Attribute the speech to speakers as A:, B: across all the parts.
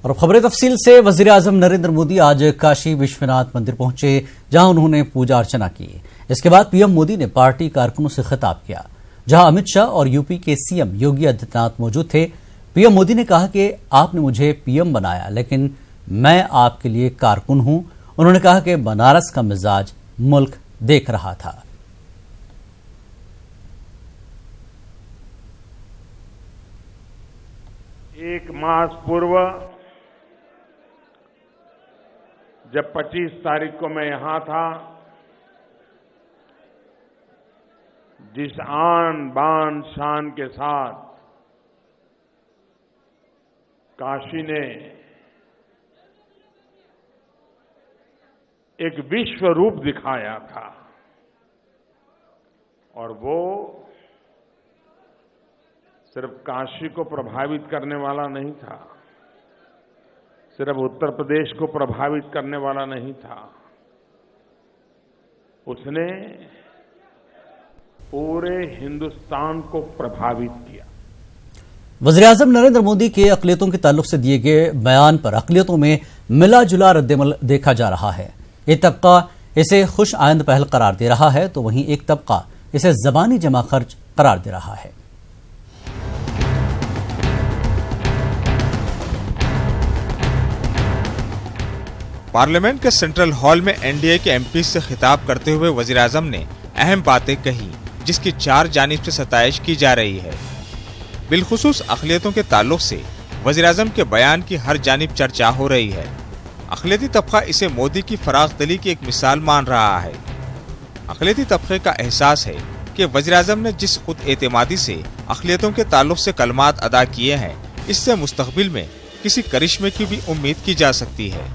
A: और खबरें तफसील से। वजीर आजम नरेंद्र मोदी आज काशी विश्वनाथ मंदिर पहुंचे, जहां उन्होंने पूजा अर्चना की। इसके बाद पीएम मोदी ने पार्टी कारकुनों से खिताब किया, जहां अमित शाह और यूपी के सीएम योगी आदित्यनाथ मौजूद थे। पीएम मोदी ने कहा कि आपने मुझे पीएम बनाया, लेकिन मैं आपके लिए कारकुन हूं। उन्होंने कहा कि बनारस का मिजाज मुल्क देख रहा था।
B: एक मास पूर्व जब 25 तारीख को मैं यहां था, जिस आन बान शान के साथ काशी ने एक विश्व रूप दिखाया था, और वो सिर्फ काशी को प्रभावित करने वाला नहीं था, सिर्फ उत्तर प्रदेश को प्रभावित करने वाला नहीं था, उसने पूरे हिंदुस्तान को प्रभावित किया।
A: वज़ीर आज़म नरेंद्र मोदी के अक़लियतों के ताल्लुक से दिए गए बयान पर अक़लियतों में मिला जुला रद्दअमल देखा जा रहा है। एक तबका इसे खुश आइंद पहल करार दे रहा है, तो वहीं एक तबका इसे ज़बानी जमा खर्च करार दे रहा है।
C: पार्लियामेंट के सेंट्रल हॉल में एनडीए के एमपी से खिताब करते हुए वजीर आजम ने अहम बातें कही, जिसकी चार जानिब से सताइश की जा रही है। बिलखुसूस अक़लियतों के ताल्लुक से वजीर आजम के बयान की हर जानिब चर्चा हो रही है। अक़लियती तबका इसे मोदी की फराख दिली की एक मिसाल मान रहा है। अक़लियती तबके का एहसास है कि वजीर आजम ने जिस खुद एतमादी से अक़लियतों के ताल्लुक से कलमात अदा किए हैं, इससे मुस्तक़बिल में किसी करिश्मे की भी उम्मीद की जा सकती है।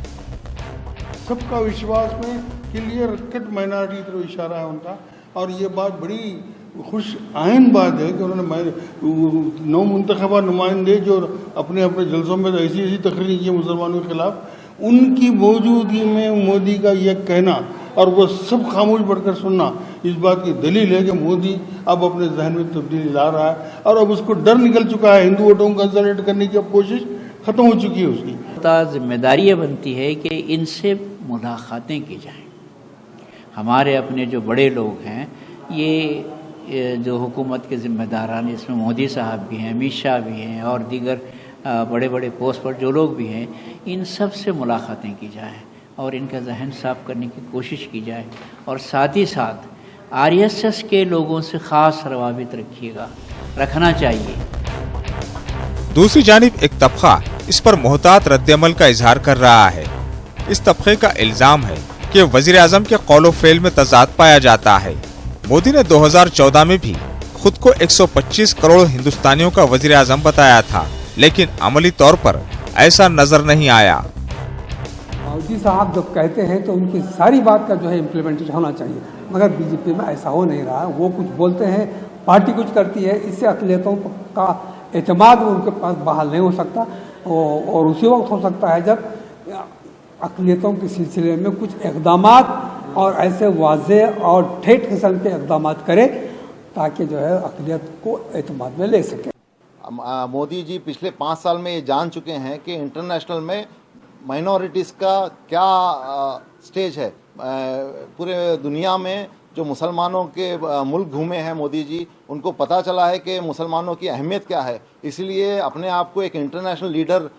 D: सबका विश्वास में क्लियर कट माइनॉरिटी की तरफ इशारा है उनका, और ये बात बड़ी खुश आइन बात है कि उन्होंने 9 मुंतखबा नुमाइंदे जो अपने अपने जलसों में ऐसी तकरीर की मुसलमानों के खिलाफ, उनकी मौजूदगी में मोदी का यह कहना और वो सब खामोश बढ़कर सुनना, इस बात की दलील है कि मोदी अब अपने जहन में तब्दीली ला रहा है, और अब उसको डर निकल चुका है। हिंदू वोटों को कंसोलिडेट करने की अब कोशिश खत्म हो चुकी है उसकी।
E: जिम्मेदारी बनती है कि इनसे मुलाकातें की जाएं। हमारे अपने जो बड़े लोग हैं, ये जो हुकूमत के ज़िम्मेदारान, इसमें मोदी साहब भी हैं, अमित शाह भी हैं, और दीगर बड़े बड़े पोस्ट पर जो लोग भी हैं, इन सब से मुलाकातें की जाएं और इनका जहन साफ करने की कोशिश की जाए। और साथ ही साथ आरएसएस के लोगों से ख़ास रवाबित रखना चाहिए।
C: दूसरी जानिब एक तबका इस पर मोहतात रद्दअमल का इजहार कर रहा है। इस तबके का इल्जाम है कि वजीर आजम के कौलो फेल में तजाद पाया जाता है। मोदी ने 2014 में भी खुद को 125 करोड़ हिंदुस्तानियों का वजीर आजम बताया था, लेकिन अमली तौर पर ऐसा नजर नहीं आया।
F: मोदी साहब जब कहते हैं तो उनकी सारी बात का जो है इम्प्लीमेंटेशन होना चाहिए, मगर बीजेपी में ऐसा हो नहीं रहा। वो कुछ बोलते हैं, पार्टी कुछ करती है, इससे अक़लियतों का एतमाद उनके पास बहाल नहीं हो सकता, और उसी वक्त हो सकता है जब अक़लियतों के सिलसिले में कुछ इक़दामात और ऐसे वाज़ेह और ठेठ किस्म के इक़दामात करे, ताकि जो है अक़लियत को एतमाद में ले सके।
G: मोदी जी पिछले 5 साल में ये जान चुके हैं कि इंटरनेशनल में माइनॉरिटीज़ का क्या स्टेज है। पूरे दुनिया में जो मुसलमानों के मुल्क घूमे हैं मोदी जी, उनको पता चला है कि मुसलमानों की अहमियत क्या है। इसलिए अपने आप को एक इंटरनेशनल लीडर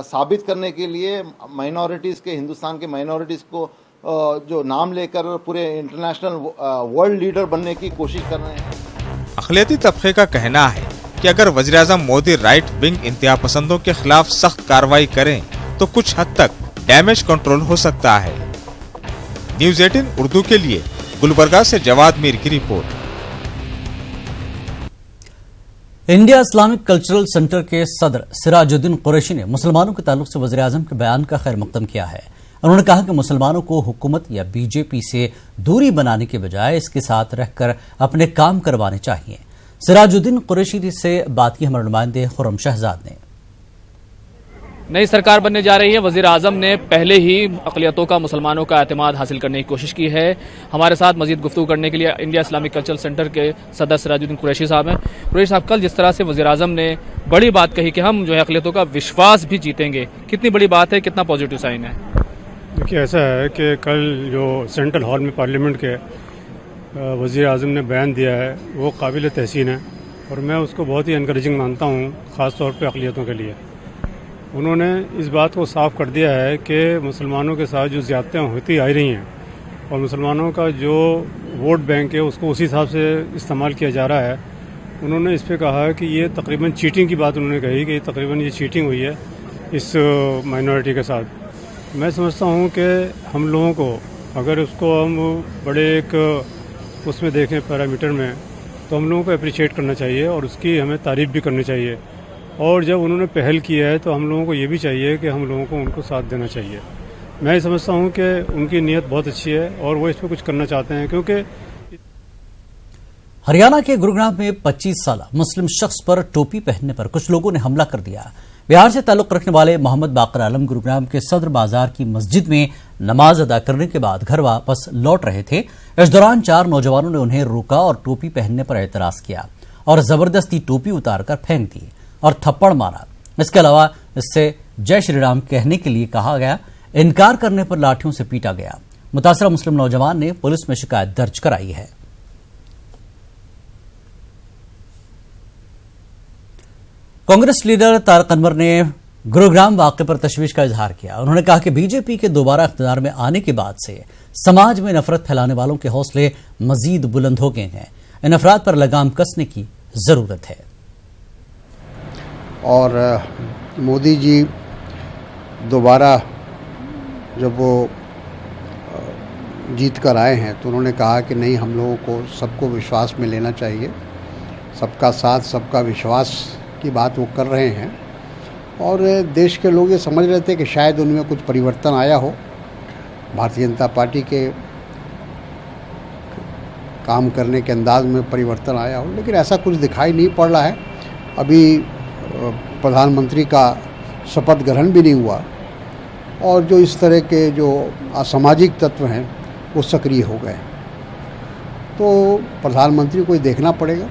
G: साबित करने के लिए माइनॉरिटीज़ के, हिंदुस्तान के माइनॉरिटीज़ को जो नाम लेकर पूरे इंटरनेशनल वर्ल्ड लीडर बनने की कोशिश कर रहे हैं।
C: अक़लियती तबके का कहना है कि अगर वज़ीर आज़म मोदी राइट विंग इंतहा पसंदों के खिलाफ सख्त कार्रवाई करें तो कुछ हद तक डैमेज कंट्रोल हो सकता है। न्यूज़ 18 उर्दू के लिए गुलबर्गा से जवाद मीर की report.
A: India Islamic cultural centre के सदर सिराजुद्दीन कुरैशी ने मुसलमानों के ताल्लुक से वज़ीर आज़म के बयान का खैर मकदम किया है। उन्होंने कहा कि मुसलमानों को हुकूमत या बीजेपी से दूरी बनाने के बजाय इसके साथ रहकर अपने काम करवाने चाहिए। सिराजुद्दीन कुरैशी से बात की हमारे नुमाइंदे खुर्रम शहजाद ने।
H: नई सरकार बनने जा रही है। वजीर आजम ने पहले ही अक़लियतों का, मुसलमानों का एतमाद हासिल करने की कोशिश की है। हमारे साथ मजीद गुफ्तगू करने के लिए इंडिया इस्लामिक कल्चरल सेंटर के सदस्य सिराजुद्दीन कुरैशी साहब हैं। कुरैशी साहब, कल जिस तरह से वजीर आजम ने बड़ी बात कही कि हम जो है अक़लियतों का विश्वास भी जीतेंगे, कितनी बड़ी बात है, कितना पॉजिटिव साइन है?
I: देखिए, ऐसा है कि कल जो सेंट्रल हॉल में पार्लियामेंट के वज़ीर आज़म ने बयान दिया है वो काबिल तहसीन है और मैं उसको बहुत ही इनकरेजिंग मानता हूँ, ख़ास तौर पे अक़लियतों के लिए। उन्होंने इस बात को साफ कर दिया है कि मुसलमानों के साथ जो ज़्यादतियाँ होती आ रही हैं और मुसलमानों का जो वोट बैंक है उसको उसी हिसाब से इस्तेमाल किया जा रहा है। उन्होंने इस पर कहा है कि ये तकरीबन चीटिंग की बात उन्होंने कही कि तकरीबन ये चीटिंग हुई है इस माइनॉरिटी के साथ। मैं समझता हूँ कि हम लोगों को अगर उसको हम बड़े एक उसमें देखें पैरामीटर में, तो हम लोगों को अप्रिशिएट करना चाहिए और उसकी हमें तारीफ़ भी करनी चाहिए। और जब उन्होंने पहल किया है तो हम लोगों को ये भी चाहिए कि हम लोगों को उनको साथ देना चाहिए। मैं समझता हूँ कि उनकी नीयत बहुत अच्छी है और वो इस पर कुछ करना चाहते हैं, क्योंकि
A: हरियाणा के गुरुग्राम में 25 साल मुस्लिम शख्स पर टोपी पहनने पर कुछ लोगों ने हमला कर दिया। बिहार से ताल्लुक रखने वाले मोहम्मद बाकर आलम गुरुग्राम के सदर बाजार की मस्जिद में नमाज अदा करने के बाद घर वापस लौट रहे थे। इस दौरान 4 नौजवानों ने उन्हें रोका और टोपी पहनने पर एतराज किया और जबरदस्ती टोपी उतारकर फेंक दी और थप्पड़ मारा। इसके अलावा इससे जय श्री राम कहने के लिए कहा गया। इनकार करने पर लाठियों से पीटा गया। मुतासरा मुस्लिम नौजवान ने पुलिस में शिकायत दर्ज कराई है। कांग्रेस लीडर तारक अनवर ने गुरुग्राम वाकये पर तशवीश का इजहार किया। उन्होंने कहा कि बीजेपी के दोबारा इख्तियार में आने के बाद से समाज में नफरत फैलाने वालों के हौसले मजीद बुलंद हो गए हैं। इन अफराद पर लगाम कसने की जरूरत है।
J: और मोदी जी दोबारा जब वो जीत कर आए हैं तो उन्होंने कहा कि नहीं, हम लोगों को सबको विश्वास में लेना चाहिए, सबका साथ सबका विश्वास की बात वो कर रहे हैं। और देश के लोग ये समझ रहे थे कि शायद उनमें कुछ परिवर्तन आया हो, भारतीय जनता पार्टी के काम करने के अंदाज में परिवर्तन आया हो, लेकिन ऐसा कुछ दिखाई नहीं पड़ रहा है। अभी प्रधानमंत्री का शपथ ग्रहण भी नहीं हुआ और जो इस तरह के जो असामाजिक तत्व हैं वो सक्रिय हो गए। तो प्रधानमंत्री को देखना पड़ेगा।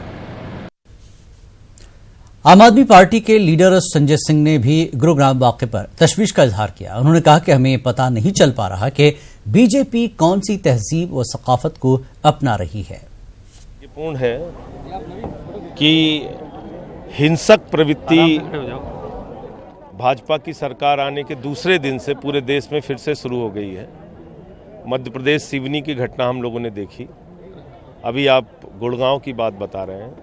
A: आम आदमी पार्टी के लीडर संजय सिंह ने भी गुरुग्राम वाकये पर तशवीश का इजहार किया। उन्होंने कहा कि हमें पता नहीं चल पा रहा कि बीजेपी कौन सी तहजीब व सकाफत को अपना रही है।
K: ये पूर्ण है कि हिंसक प्रवृत्ति भाजपा की सरकार आने के दूसरे दिन से पूरे देश में फिर से शुरू हो गई है। मध्य प्रदेश सिवनी की घटना हम लोगों ने देखी, अभी आप गुड़गांव की बात बता रहे हैं।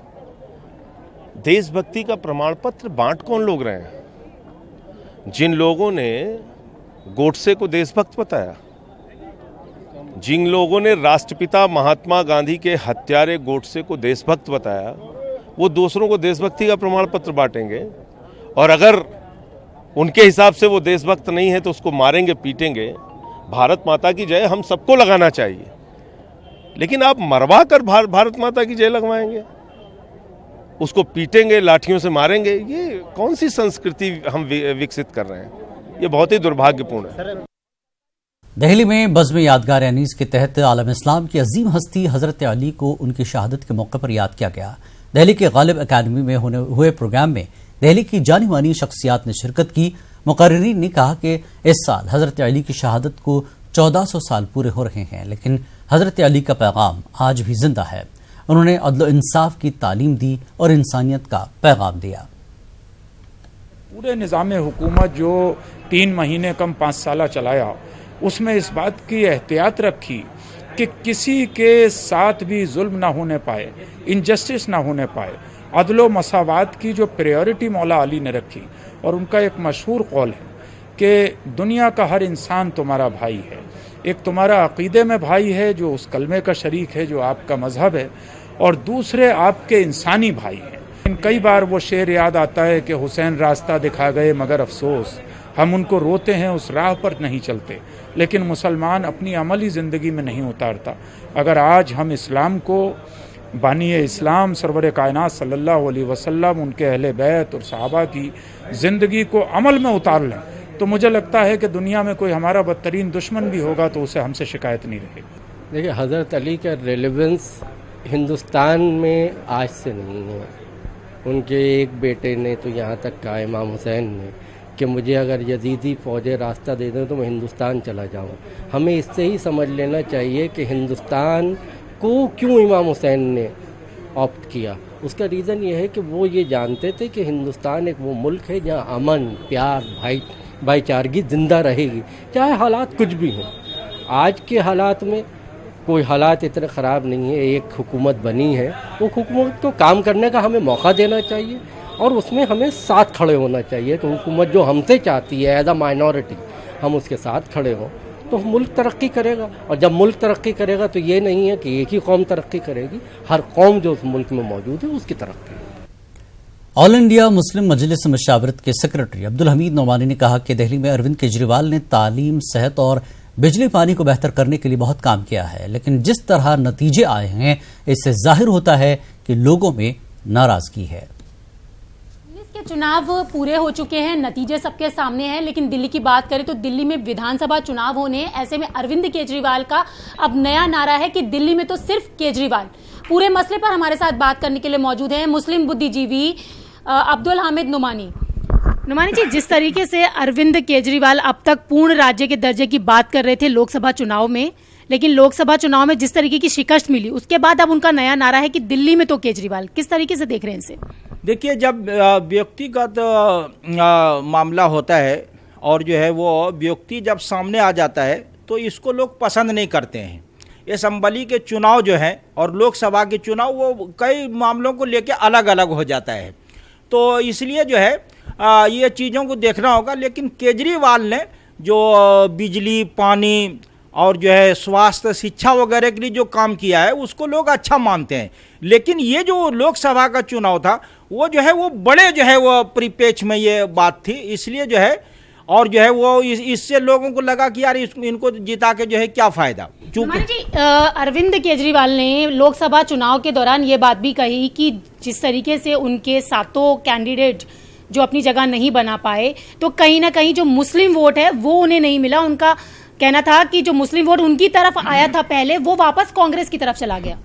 K: देशभक्ति का प्रमाण पत्र बांट कौन लोग रहे हैं? जिन लोगों ने गोडसे को देशभक्त बताया, जिन लोगों ने राष्ट्रपिता महात्मा गांधी के हत्यारे गोडसे को देशभक्त बताया, वो दूसरों को देशभक्ति का प्रमाण पत्र बांटेंगे और अगर उनके हिसाब से वो देशभक्त नहीं है तो उसको मारेंगे, पीटेंगे। भारत माता की जय हम सबको लगाना चाहिए, लेकिन आप मरवा कर भारत माता की जय लगवाएंगे, उसको पीटेंगे, लाठियों से मारेंगे। ये कौन सी संस्कृति हम विकसित कर रहे हैं? ये बहुत ही दुर्भाग्यपूर्ण है।
A: दिल्ली में बज़्म यादगार अनीस के तहत आलम इस्लाम की अजीम हस्ती हजरत अली को उनकी शहादत के मौके पर याद किया गया। दिल्ली के गालिब अकादमी में हुए प्रोग्राम में दिल्ली की जानी मानी शख्सियात ने शिरकत की। मुकर्रिरीन ने कहा कि इस साल हजरत अली की शहादत को 1400 साल पूरे हो रहे हैं, लेकिन हजरत अली का पैगाम आज भी जिंदा है। उन्होंने अदल इंसाफ की तालीम दी और इंसानियत का पैगाम दिया।
L: पूरे निज़ाम हुकूमत जो 3 महीने कम 5 साल चलाया, उसमें इस बात की एहतियात रखी कि किसी के साथ भी जुल्म ना होने पाए, इनजस्टिस ना होने पाए। अदलो मसावात की जो प्रायोरिटी मौला अली ने रखी, और उनका एक मशहूर कौल है कि दुनिया का हर इंसान तुम्हारा भाई है। एक तुम्हारा अकीदे में भाई है जो उस कलमे का शरीक है जो आपका मजहब है, और दूसरे आपके इंसानी भाई हैं। कई बार वो शेर याद आता है कि हुसैन रास्ता दिखा गए मगर अफसोस, हम उनको रोते हैं उस राह पर नहीं चलते। लेकिन मुसलमान अपनी अमली ज़िंदगी में नहीं उतारता। अगर आज हम इस्लाम को बानी इस्लाम सरवर कायनात सल्लल्लाहु अलैहि वसल्लम, उनके अहले बैत और सहाबा की ज़िंदगी को अमल में उतार लें तो मुझे लगता है कि दुनिया में कोई हमारा बदतरीन दुश्मन भी होगा तो उसे हमसे शिकायत नहीं रहेगी।
M: देखिए, हज़रत अली का रेलेवेंस हिंदुस्तान में आज से नहीं है। उनके एक बेटे ने तो यहाँ तक कहा, इमाम हुसैन ने, कि मुझे अगर यजीदी फ़ौजें रास्ता दे दें तो मैं हिंदुस्तान चला जाऊँ। हमें इससे ही समझ लेना चाहिए कि हिंदुस्तान को क्यों इमाम हुसैन ने ऑप्ट किया। उसका रीज़न ये है कि वो ये जानते थे कि हिंदुस्तान एक वो मुल्क है जहाँ अमन, प्यार, भाईचारगी ज़िंदा रहेगी, चाहे हालात कुछ भी हों। आज के हालात में कोई हालात इतने ख़राब नहीं है। एक हुकूमत बनी है, वो हुकूमत को काम करने का हमें मौका देना चाहिए और उसमें हमें साथ खड़े होना चाहिए कि हुकूमत जो हमसे चाहती है एज अ माइनॉरिटी, हम उसके साथ खड़े हों तो मुल्क तरक्की करेगा। और जब मुल्क तरक्की करेगा तो ये नहीं है कि एक ही कौम तरक्की करेगी, हर कौम जो उस मुल्क में मौजूद है उसकी तरक्की।
A: ऑल इंडिया मुस्लिम मजलिस मशावरत के सेक्रेटरी अब्दुल हमीद नोमानी ने कहा कि दिल्ली में अरविंद केजरीवाल ने तालीम, सेहत और बिजली पानी को बेहतर करने के लिए बहुत काम किया है, लेकिन जिस तरह नतीजे आए हैं इससे जाहिर होता है कि लोगों में नाराजगी है।
N: के चुनाव पूरे हो चुके हैं, नतीजे सबके सामने हैं, लेकिन दिल्ली की बात करें तो दिल्ली में विधानसभा चुनाव होने हैं। ऐसे में अरविंद केजरीवाल का अब नया नारा है कि दिल्ली में तो सिर्फ केजरीवाल। पूरे मसले पर हमारे साथ बात करने के लिए मौजूद हैं मुस्लिम बुद्धिजीवी अब्दुल हामिद नुमानी। नुमानी जी, जिस तरीके से अरविंद केजरीवाल अब तक पूर्ण राज्य के दर्जे की बात कर रहे थे लोकसभा चुनाव में, लेकिन लोकसभा चुनाव में जिस तरीके की शिकस्त मिली उसके बाद अब उनका नया नारा है कि दिल्ली में तो केजरीवाल। किस तरीके से देख रहे हैं इसे?
O: देखिए, जब व्यक्तिगत मामला होता है और जो है वो व्यक्ति जब सामने आ जाता है तो इसको लोग पसंद नहीं करते हैं। असेंबली के चुनाव जो है और लोकसभा के चुनाव वो कई मामलों को लेकर अलग अलग हो जाता है, तो इसलिए जो है ये चीज़ों को देखना होगा। लेकिन केजरीवाल ने जो बिजली, पानी और जो है स्वास्थ्य, शिक्षा वगैरह के लिए जो काम किया है उसको लोग अच्छा मानते हैं। लेकिन ये जो लोकसभा का चुनाव था वो जो है वो बड़े जो है वो परिप्रेक्ष्य में ये बात थी, इसलिए जो है और जो है वो इससे लोगों को लगा कि यार इनको जिता के जो है क्या फायदा।
N: अरविंद केजरीवाल ने लोकसभा चुनाव के दौरान ये बात भी कही कि जिस तरीके से उनके सातों कैंडिडेट जो अपनी जगह नहीं बना पाए तो कहीं ना कहीं जो मुस्लिम वोट है वो उन्हें नहीं मिला। उनका कहना था कि जो मुस्लिम वोट उनकी तरफ आया था पहले वो वापस कांग्रेस की तरफ चला गया।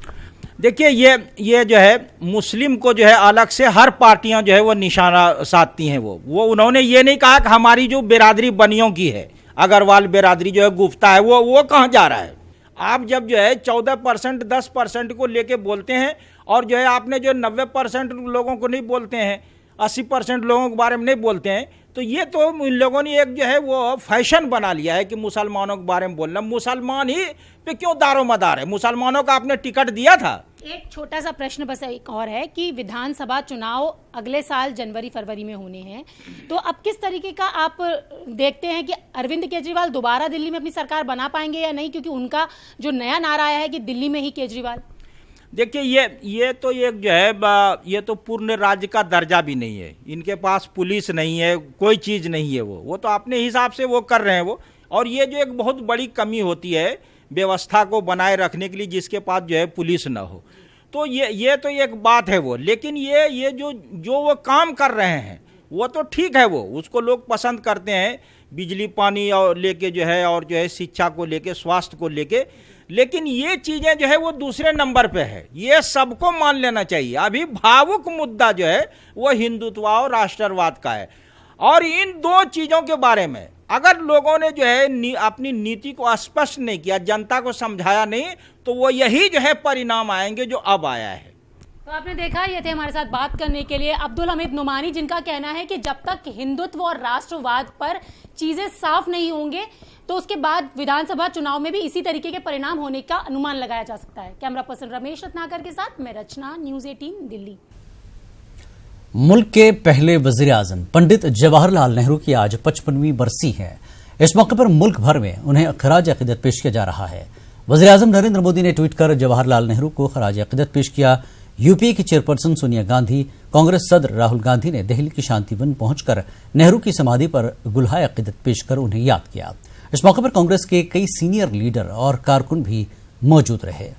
O: देखिए, ये जो है मुस्लिम को जो है अलग से हर पार्टियां जो है वो निशाना साधती हैं। वो उन्होंने ये नहीं कहा कि हमारी जो बिरादरी बनियों की है, अग्रवाल बिरादरी जो है गुफ्ता है, वो कहाँ जा रहा है। आप जब जो है 14%, 10% को लेके बोलते हैं और जो है आपने जो 90% लोगों को नहीं बोलते हैं, 80% लोगों के बारे में नहीं बोलते हैं, तो ये तो इन लोगों ने एक जो है वो फैशन बना लिया है कि मुसलमानों के बारे में बोलना। मुसलमान ही पे क्यों दारोमदार है? मुसलमानों का आपने टिकट दिया था।
N: एक छोटा सा प्रश्न बस एक और है कि विधानसभा चुनाव अगले साल जनवरी-फरवरी में होने हैं, तो अब किस तरीके का आप देखते हैं कि अरविंद केजरीवाल दोबारा दिल्ली में अपनी सरकार बना पाएंगे या नहीं, क्योंकि उनका जो नया नारा आया है कि दिल्ली में ही केजरीवाल।
O: देखिए, ये तो एक जो है ये तो पूर्ण राज्य का दर्जा भी नहीं है, इनके पास पुलिस नहीं है, कोई चीज़ नहीं है। वो तो अपने हिसाब से वो कर रहे हैं वो। और ये जो एक बहुत बड़ी कमी होती है व्यवस्था को बनाए रखने के लिए, जिसके पास जो है पुलिस ना हो, तो ये तो एक बात है वो। लेकिन ये जो वो काम कर रहे हैं वो तो ठीक है, वो उसको लोग पसंद करते हैं, बिजली पानी और लेके जो है और जो है शिक्षा को लेके, स्वास्थ्य को लेके। लेकिन ये चीज़ें जो है वो दूसरे नंबर पे है, ये सबको मान लेना चाहिए। अभी भावुक मुद्दा जो है वो हिंदुत्व और राष्ट्रवाद का है, और इन दो चीज़ों के बारे में अगर लोगों ने जो है अपनी नीति को स्पष्ट नहीं किया, जनता को समझाया नहीं, तो वो यही जो है परिणाम आएंगे जो अब आया है।
N: तो आपने देखा, ये थे हमारे साथ बात करने के लिए अब्दुल हमीद नुमानी, जिनका कहना है कि जब तक हिंदुत्व और राष्ट्रवाद पर चीजें साफ नहीं होंगे तो उसके बाद विधानसभा चुनाव में भी इसी तरीके के परिणाम होने का अनुमान लगाया जा सकता है। कैमरा पर्सन रमेश रत्नाकर के साथ मैं रचना, न्यूज़ 18 दिल्ली।
A: मुल्क के पहले वजीर आजम पंडित जवाहरलाल नेहरू की आज 55वीं बरसी है। इस मौके पर मुल्क भर में उन्हें खराज अकीदत पेश किया जा रहा है। वजीर आजम नरेंद्र मोदी ने ट्वीट कर जवाहरलाल नेहरू को खराज अकीदत पेश किया। यूपीए की चेयरपर्सन सोनिया गांधी, कांग्रेस सदर राहुल गांधी ने दिल्ली की शांतिवन पहुंचकर नेहरू की समाधि पर गुलहाए अकीदत पेश कर उन्हें याद किया। इस मौके पर कांग्रेस के कई सीनियर लीडर और कारकुन भी मौजूद रहे।